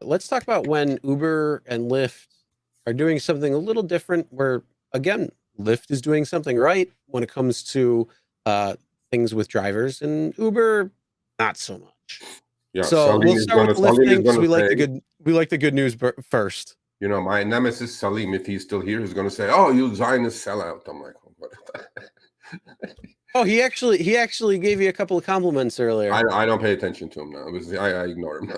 let's talk about when Uber and Lyft are doing something a little different. Where again, Lyft is doing something right when it comes to uh, things with drivers, and Uber not so much. Yeah, So we'll start with the Lyft Salim is thing because gonna say, we like the good news first. my nemesis Salim, if he's still here, is gonna say, "Oh, you Zionist sellout." I'm like, what? Oh, he actually gave you a couple of compliments earlier. I don't pay attention to him now. I ignore him now.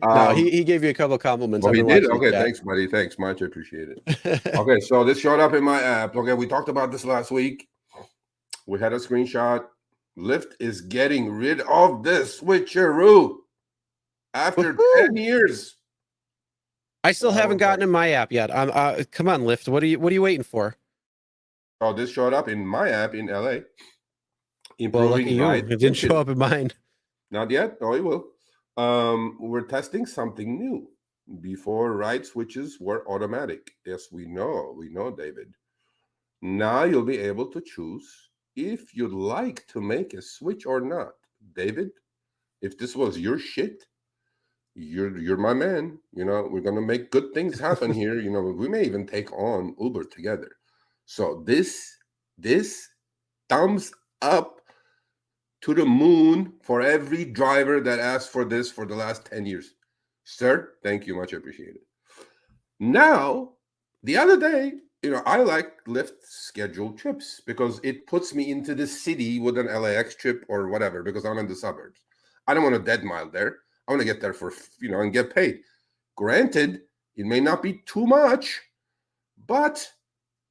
No, he gave you a couple of compliments. Oh, I've he been did? watching the Okay, chat. thanks, buddy. Thanks, much appreciated. Okay, so this showed up in my app. Okay, we talked about this last week. We had a screenshot. Lyft is getting rid of this switcheroo after Woohoo! 10 years. I still haven't gotten in my app yet. Come on, Lyft. What are you waiting for? Oh, this showed up in my app in LA. Well, lucky you. Ride It didn't show up in mine. Not yet. Oh, it will. We're testing something new. Before ride switches were automatic. Yes, we know, David. Now you'll be able to choose if you'd like to make a switch or not. David, if this was your shit, you're my man. We're gonna make good things happen here. We may even take on Uber together. So this thumbs up to the moon for every driver that asked for this for the last 10 years. Sir, thank you, much appreciated. Now, the other day, I like Lyft scheduled trips because it puts me into the city with an LAX trip or whatever, because I'm in the suburbs. I don't want a dead mile there. I want to get there for, and get paid. Granted, it may not be too much, but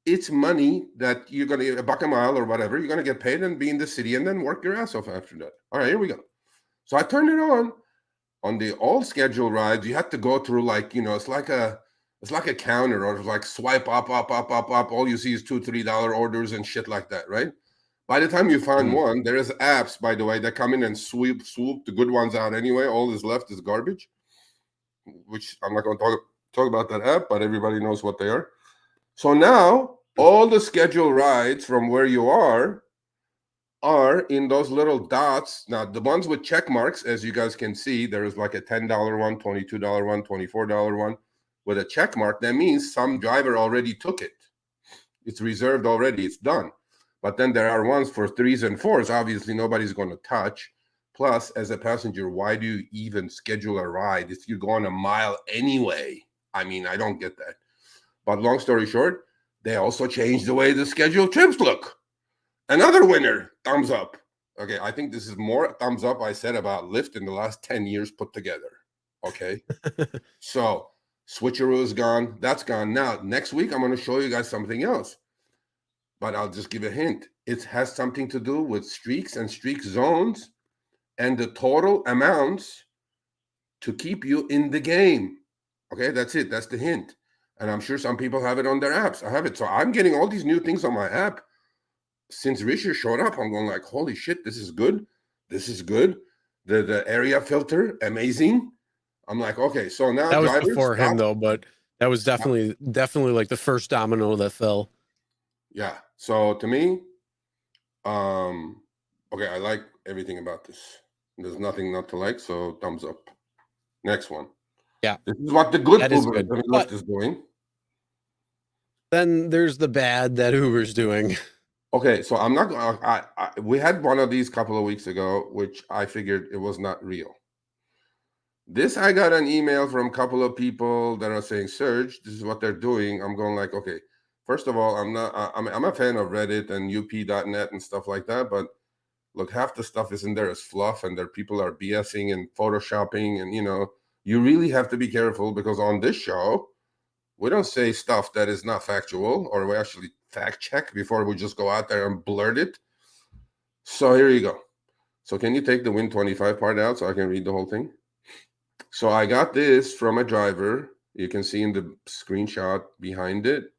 it's money that you're going to get $1 a mile or whatever. You're going to get paid and be in the city and then work your ass off after that. All right, here we go. So I turned it on. On the old schedule rides, you had to go through it's like a counter, or like swipe up. All you see is $2, $3 orders and shit like that, right? By the time you find one, there is apps, by the way, that come in and swoop the good ones out anyway. All that's left is garbage, which I'm not going to talk about that app, but everybody knows what they are. So now all the scheduled rides from where you are in those little dots. Now, the ones with check marks, as you guys can see, there is like a $10 one, $22 one, $24 one with a check mark. That means some driver already took it. It's reserved already. It's done. But then there are ones for 3s and 4s. Obviously, nobody's going to touch. Plus, as a passenger, why do you even schedule a ride if you're going a mile anyway? I mean, I don't get that. But long story short, they also changed the way the scheduled trips look. Another winner, thumbs up. Okay, I think this is more thumbs up I said about Lyft in the last 10 years put together. Okay, so switcheroo is gone. That's gone. Now, next week, I'm going to show you guys something else. But I'll just give a hint. It has something to do with streaks and streak zones and the total amounts to keep you in the game. Okay, that's it. That's the hint. And I'm sure some people have it on their apps. I have it. So I'm getting all these new things on my app. Since RideShare showed up, I'm going like, holy shit, this is good. This is good. The area filter, amazing. I'm like, okay, so now that was before him though, but that was definitely like the first domino that fell. Yeah. So to me, okay, I like everything about this. There's nothing not to like, so thumbs up. Next one. Yeah. This is what the good that Uber is good. Lyft is doing. Then there's the bad that Uber's doing. Okay, so I'm not. We had one of these a couple of weeks ago, which I figured it was not real. This, I got an email from a couple of people that are saying, Serge, this is what they're doing. I'm going like, okay, first of all, I'm a fan of Reddit and up.net and stuff like that, but look, half the stuff is in there as fluff, and there people are BSing and photoshopping, and you really have to be careful, because on this show, we don't say stuff that is not factual, or we actually fact check before we just go out there and blurt it. So here you go. So can you take the Win 25 part out so I can read the whole thing? So I got this from a driver. You can see in the screenshot behind it.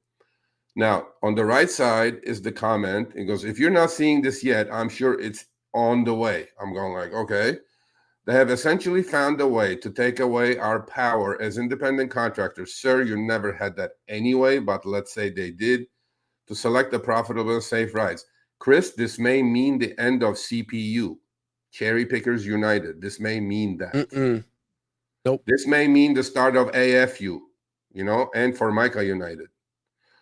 Now, on the right side is the comment. It goes, if you're not seeing this yet, I'm sure it's on the way. I'm going like, okay. They have essentially found a way to take away our power as independent contractors. Sir, you never had that anyway, but let's say they did, to select the profitable and safe rides. Chris, this may mean the end of CPU. Cherry Pickers United. This may mean that. Nope. This may mean the start of AFU, and Formica United.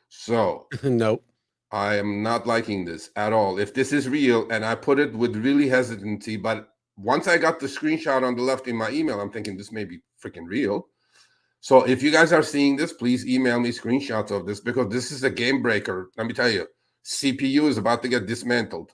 So Nope. I am not liking this at all. If this is real, and I put it with really hesitancy, but once I got the screenshot on the left in my email, I'm thinking this may be freaking real. So if you guys are seeing this, please email me screenshots of this, because this is a game breaker. Let me tell you, CPU is about to get dismantled.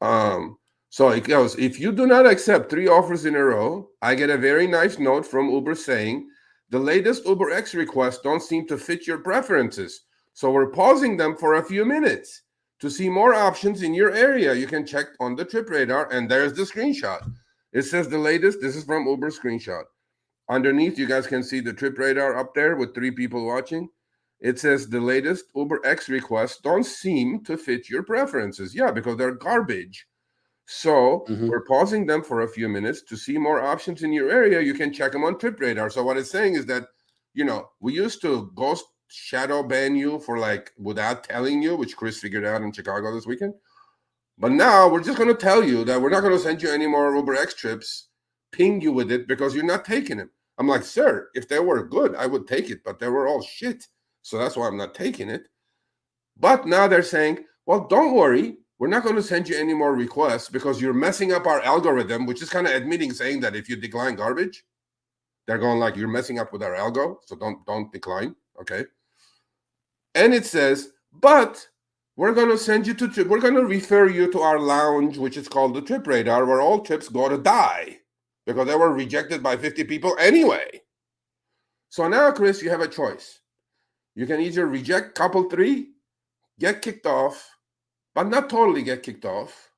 So it goes, if you do not accept 3 offers in a row, I get a very nice note from Uber saying, the latest Uber X requests don't seem to fit your preferences. So we're pausing them for a few minutes to see more options in your area. You can check on the trip radar, and there's the screenshot. It says the latest. This is from Uber screenshot. Underneath, you guys can see the trip radar up there with 3 people watching. It says the latest Uber X requests don't seem to fit your preferences. Yeah, because they're garbage. So we're pausing them for a few minutes to see more options in your area. You can check them on trip radar. So what it's saying is that, we used to ghost shadow ban you for without telling you, which Chris figured out in Chicago this weekend. But now we're just going to tell you that we're not going to send you any more Uber X trips, ping you with it because you're not taking them. I'm like, sir, if they were good, I would take it, but they were all shit. So that's why I'm not taking it. But now they're saying, well, don't worry. We're not going to send you any more requests because you're messing up our algorithm, which is kind of admitting, saying that if you decline garbage, they're going like, you're messing up with our algo. So don't decline. Okay. And it says, but we're going to send you we're going to refer you to our lounge, which is called the Trip Radar, where all trips go to die because they were rejected by 50 people anyway. So now, Chris, you have a choice. You can either reject couple 3, get kicked off, but not totally get kicked off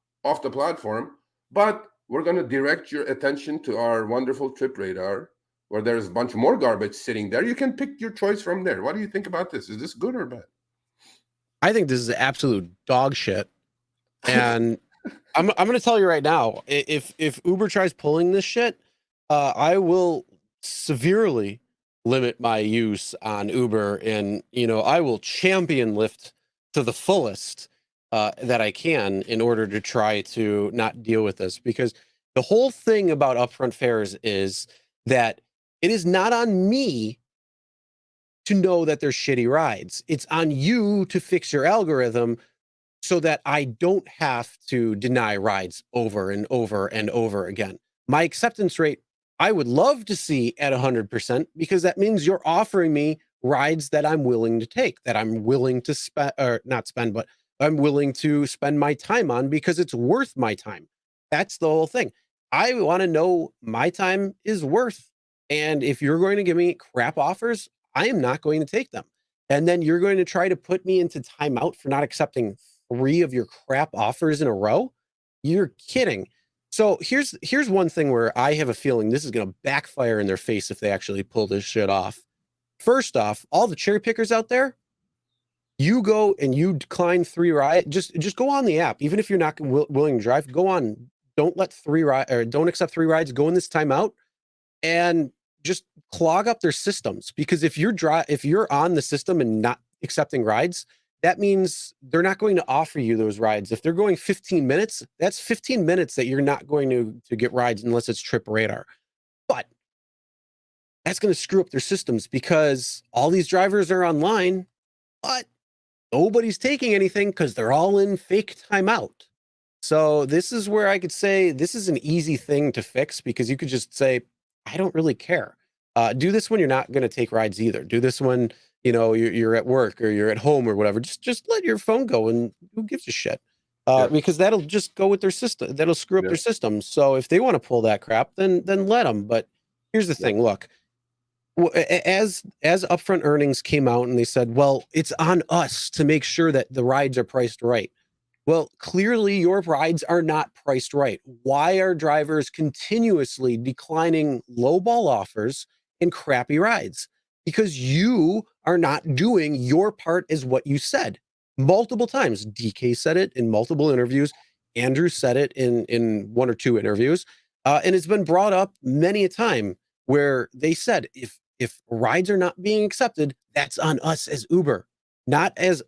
the platform, but we're going to direct your attention to our wonderful Trip Radar, where there's a bunch more garbage sitting there. You can pick your choice from there. What do you think about this? Is this good or bad? I think this is absolute dog shit. And I'm going to tell you right now, if Uber tries pulling this shit, I will severely limit my use on Uber, and I will champion Lyft to the fullest that I can in order to try to not deal with this, because the whole thing about upfront fares is that it is not on me to know that there's shitty rides. It's on you to fix your algorithm so that I don't have to deny rides over and over and over again. My acceptance rate, I would love to see at 100%, because that means you're offering me rides that I'm willing to take, that I'm willing to spend, or not spend, but I'm willing to spend my time on because it's worth my time. That's the whole thing. I want to know my time is worth. And if you're going to give me crap offers, I am not going to take them. And then you're going to try to put me into timeout for not accepting 3 of your crap offers in a row? You're kidding. So here's one thing where I have a feeling this is going to backfire in their face if they actually pull this shit off. First off, all the cherry pickers out there, you go and you decline 3 rides. Just go on the app, even if you're not willing to drive. Go on. Don't let 3 ride or don't accept 3 rides. Go in this timeout and just clog up their systems, because if you're on the system and not accepting rides, that means they're not going to offer you those rides. If they're going 15 minutes, that's 15 minutes that you're not going to get rides unless it's Trip Radar. But that's going to screw up their systems, because all these drivers are online, but nobody's taking anything because they're all in fake timeout. So this is where I could say this is an easy thing to fix, because you could just say, I don't really care. Do this when you're not going to take rides either. Do this when you're at work or you're at home or whatever. Just let your phone go, and who gives a shit? Because that'll just go with their system. That'll screw up their system. So if they want to pull that crap, then let them. But here's the thing. Look, as upfront earnings came out and they said, well, it's on us to make sure that the rides are priced right. Well, clearly your rides are not priced right. Why are drivers continuously declining lowball offers and crappy rides? Because you are not doing your part as what you said multiple times. DK said it in multiple interviews. Andrew said it in 1 or 2 interviews. And it's been brought up many a time where they said, if rides are not being accepted, that's on us as Uber, not as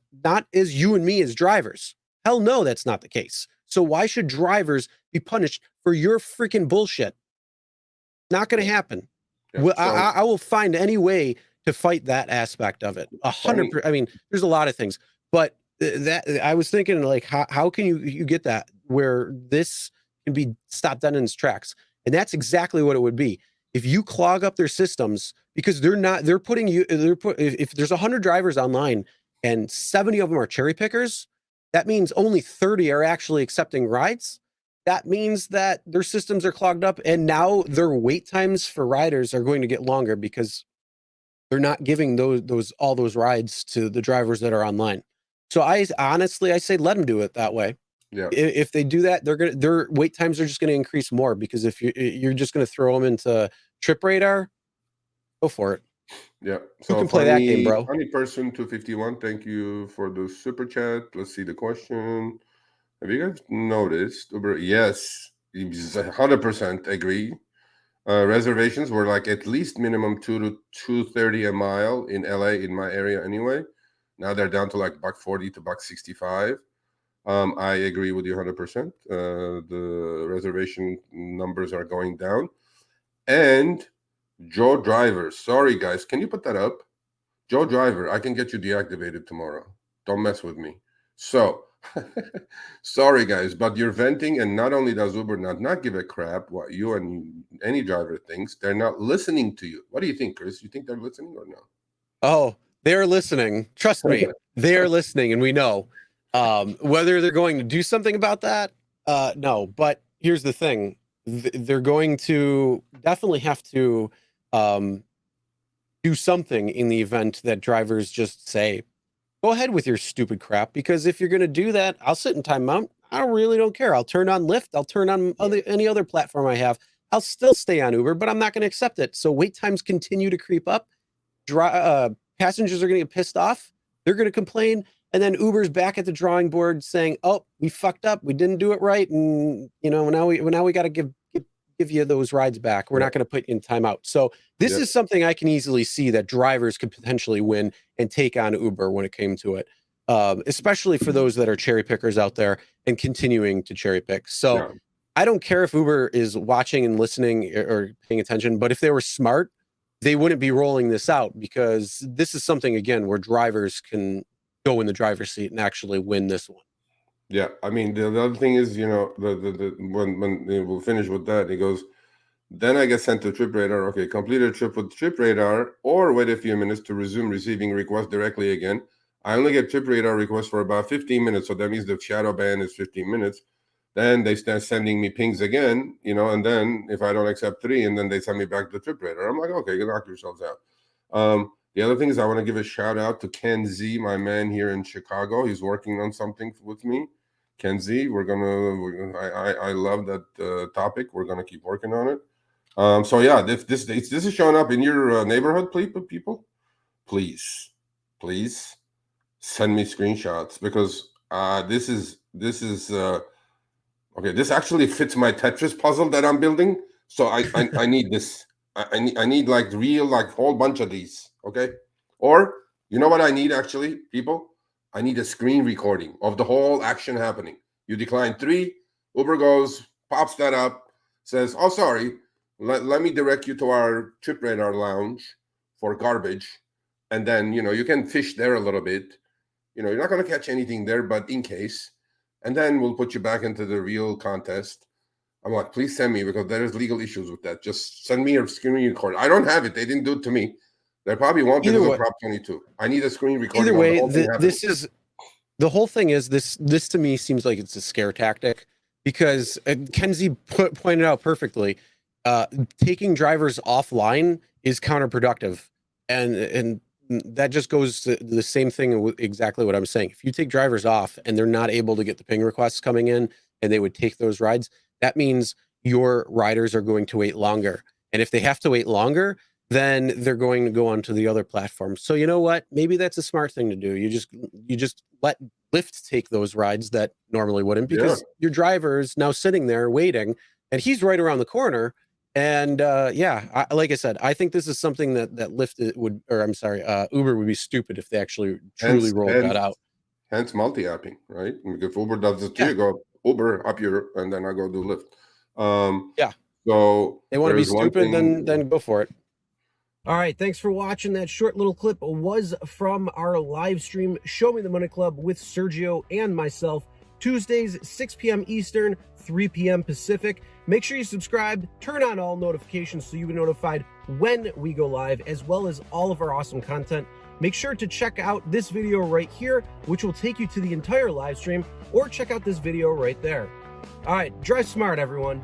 you and me as drivers. Hell no, that's not the case. So why should drivers be punished for your freaking bullshit? Not going to happen. Well, So I will find any way to fight that aspect of it. funny. 100%. I mean, there's a lot of things, but that I was thinking, like, how can you get that where this can be stopped dead in its tracks? And that's exactly what it would be if you clog up their systems, because they're putting you if there's 100 drivers online and 70 of them are cherry pickers, that means only 30 are actually accepting rides. That means that their systems are clogged up, and now their wait times for riders are going to get longer because they're not giving all those rides to the drivers that are online. So I honestly, I say let them do it that way. Yeah. If they do that, their wait times are just going to increase more, because if you're just going to throw them into Trip Radar, go for it. Yeah. You So can play that game, bro. funny person 251. Thank you for the super chat. Let's see the question. Have you guys noticed Uber? Yes, 100% agree. Reservations were like at least minimum 2 to 2.30 a mile in LA, in my area anyway. Now they're down to like $1.40 to $1.65. I agree with you 100%. The reservation numbers are going down. And Joe Driver, sorry guys, can you put that up? Joe Driver, I can get you deactivated tomorrow. Don't mess with me. So, sorry guys, but you're venting, and not only does Uber not give a crap what you and any driver thinks, they're not listening to you. What do you think, Chris? You think they're listening or no? Oh, they're listening. Trust me, they're listening, and we know. Whether they're going to do something about that, no. But here's the thing: they're going to definitely have to do something in the event that drivers just say, "Go ahead with your stupid crap." Because if you're going to do that, I'll sit in timeout. I really don't care. I'll turn on Lyft. I'll turn on any other platform I have. I'll still stay on Uber, but I'm not going to accept it. So wait times continue to creep up. Passengers are going to get pissed off. They're going to complain, and then Uber's back at the drawing board saying, "Oh, we fucked up. We didn't do it right, and now we got to give you those rides back. We're not going to put you in timeout." So this is something I can easily see that drivers could potentially win and take on Uber when it came to it, especially for those that are cherry pickers out there and continuing to cherry pick. So Yeah. I don't care if Uber is watching and listening or paying attention, but if they were smart, they wouldn't be rolling this out, because this is something, again, where drivers can go in the driver's seat and actually win this one. Yeah, I mean the other thing is, the when we'll finish with that, he goes, then I get sent to Trip Radar. Okay, complete a trip with Trip Radar, or wait a few minutes to resume receiving requests directly again. I only get Trip Radar requests for about 15 minutes, so that means the shadow ban is 15 minutes. Then they start sending me pings again, and then if I don't accept 3, and then they send me back to Trip Radar. I'm like, okay, you knock yourselves out. The other thing is, I want to give a shout out to Ken Z, my man here in Chicago. He's working on something with me. Ken Z, I love that topic. We're gonna keep working on it. So yeah, if this is showing up in your neighborhood, people, please send me screenshots, because this is okay. This actually fits my Tetris puzzle that I'm building. So I need this. I need like real, like whole bunch of these. Okay, or you know what I need actually, people? I need a screen recording of the whole action happening. You decline 3, Uber goes, pops that up, says, "Oh, sorry, let me direct you to our Trip Radar lounge for garbage," and then you can fish there a little bit. You're not going to catch anything there, but in case, and then we'll put you back into the real contest. I'm like, please send me, because there's legal issues with that. Just send me a screen record. I don't have it. They didn't do it to me. They probably won't because of Prop 22. I need a screen recording Either of the way, whole thing happening. this is the whole thing. Is this to me seems like it's a scare tactic, because Kenzie pointed out perfectly. Taking drivers offline is counterproductive, and that just goes to the same thing with exactly what I'm saying. If you take drivers off and they're not able to get the ping requests coming in, and they would take those rides, that means your riders are going to wait longer. And if they have to wait longer, then they're going to go onto the other platforms. So you know what? Maybe that's a smart thing to do. You just let Lyft take those rides that normally wouldn't, because your driver is now sitting there waiting, and he's right around the corner. And like I said, I think this is something that Lyft would, or I'm sorry, Uber would be stupid if they actually truly rolled that out. Hence multi-apping, right? If Uber does it too, you go Uber up your, and then I go do Lyft. Yeah. So they want to be stupid, then go for it. All right, thanks for watching. That short little clip was from our live stream, Show Me the Money Club with Sergio and myself, Tuesdays, 6 p.m. Eastern, 3 p.m. Pacific. Make sure you subscribe, turn on all notifications so you'll be notified when we go live, as well as all of our awesome content. Make sure to check out this video right here, which will take you to the entire live stream, or check out this video right there. All right, drive smart, everyone.